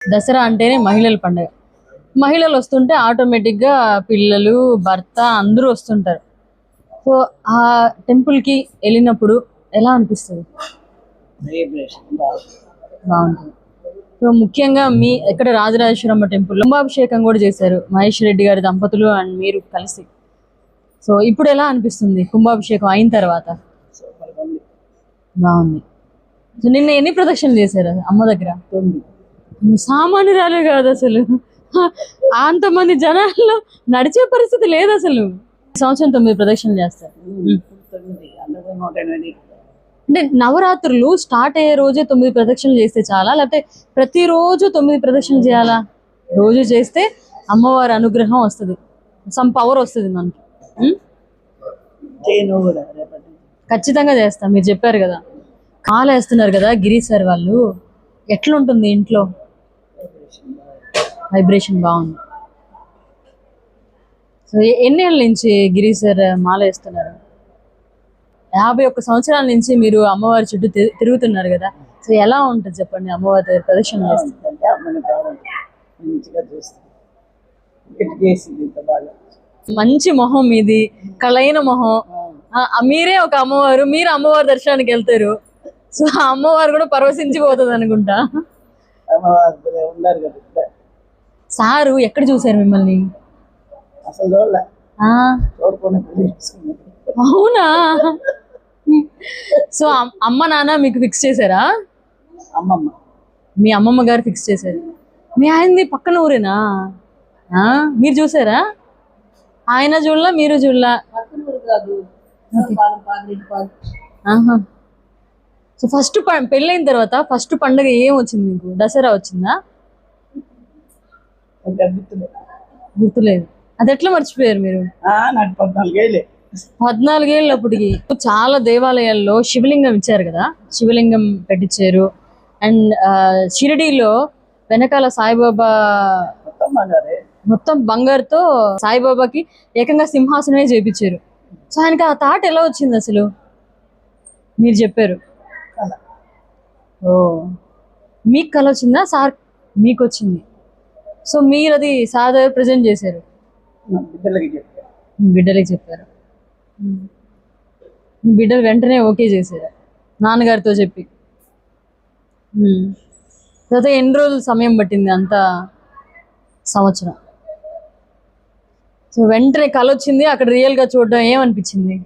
దసరా అంటేనే మహిళల పండుగ. మహిళలు వస్తుంటే ఆటోమేటిక్గా పిల్లలు, భర్త అందరూ వస్తుంటారు. సో ఆ టెంపుల్కి వెళ్ళినప్పుడు ఎలా అనిపిస్తుంది? బాగుంటుంది. సో ముఖ్యంగా మీ ఎక్కడ రాజరాజేశ్వరమ్మ టెంపుల్ కుంభాభిషేకం కూడా చేశారు మహేష్ రెడ్డి గారి దంపతులు అండ్ మీరు కలిసి. సో ఇప్పుడు ఎలా అనిపిస్తుంది కుంభాభిషేకం అయిన తర్వాత? బాగుంది. సో నిన్న ఎన్ని ప్రదక్షిణలు చేశారు అమ్మ దగ్గర? సామాన్యురాలే కాదు అసలు. అంతమంది జనాల్లో నడిచే పరిస్థితి లేదు అసలు. సంవత్సరం 9 ప్రదక్షిణలు చేస్తారు. అంటే నవరాత్రులు స్టార్ట్ అయ్యే రోజే 9 ప్రదక్షిణలు చేస్తే చాలా, లేకపోతే ప్రతిరోజు 9 ప్రదక్షిణలు చేయాలా? రోజు చేస్తే అమ్మవారి అనుగ్రహం వస్తుంది, సమ్ పవర్ వస్తుంది మనకి. ఖచ్చితంగా చేస్తాం. మీరు చెప్పారు కదా, కాలు వేస్తున్నారు కదా గిరి సార్ వాళ్ళు, ఎట్లుంటుంది ఇంట్లో? వైబ్రేషన్ బాగుంది. సో ఎన్నేళ్ళ నుంచి గిరి సార్ మాల వేస్తున్నారు? 51 సంవత్సరాల నుంచి మీరు అమ్మవారి చుట్టూ తిరుగుతున్నారు కదా. సో ఎలా ఉంటుంది చెప్పండి అమ్మవారి దగ్గర ప్రదక్షిణ మంచి మొహం మీది, కళైన మొహం. మీరే ఒక అమ్మవారు, మీరు అమ్మవారి దర్శనానికి వెళ్తారు. సో ఆ అమ్మవారు కూడా పరవశించిపోతుంది అనుకుంటా. సారు ఎక్కడ చూసారు మిమ్మల్ని? అవునా? సో అమ్మ నాన్న మీకు ఫిక్స్ చేశారా? మీ అమ్మమ్మ గారు ఫిక్స్ చేశారు. మీ ఆయనది పక్కన ఊరేనా? మీరు చూసారా? ఆయన చూడలా, మీరు చూడలా? సో ఫస్ట్ పెళ్ళైన తర్వాత ఫస్ట్ పండుగ ఏం వచ్చింది మీకు? దసరా వచ్చిందా? గుర్తులేదు. అది ఎట్లా మర్చిపోయారు మీరు? 14 ఏళ్ళు అప్పటికి. చాలా దేవాలయాల్లో శివలింగం ఇచ్చారు కదా, శివలింగం పెట్టించారు. అండ్ షిరిడీలో వెనకాల సాయిబాబా మొత్తం బంగారుతో సాయిబాబాకి ఏకంగా సింహాసనమే చేపించారు. సో ఆయనకి ఆ థాట్ ఎలా వచ్చింది అసలు? మీరు చెప్పారు. ఓ, మీకు కల వచ్చిందా సార్? మీకు వచ్చింది. సో మీరు అది సార్ దగ్గర ప్రజెంట్ చేశారు, బిడ్డలకి చెప్పారు. బిడ్డలు వెంటనే ఓకే చేశారు నాన్నగారితో చెప్పి. తర్వాత ఎన్ని రోజులు సమయం పట్టింది? అంత సంవత్సరం. సో వెంటనే కల వచ్చింది, అక్కడ రియల్గా చూడడం ఏమనిపించింది?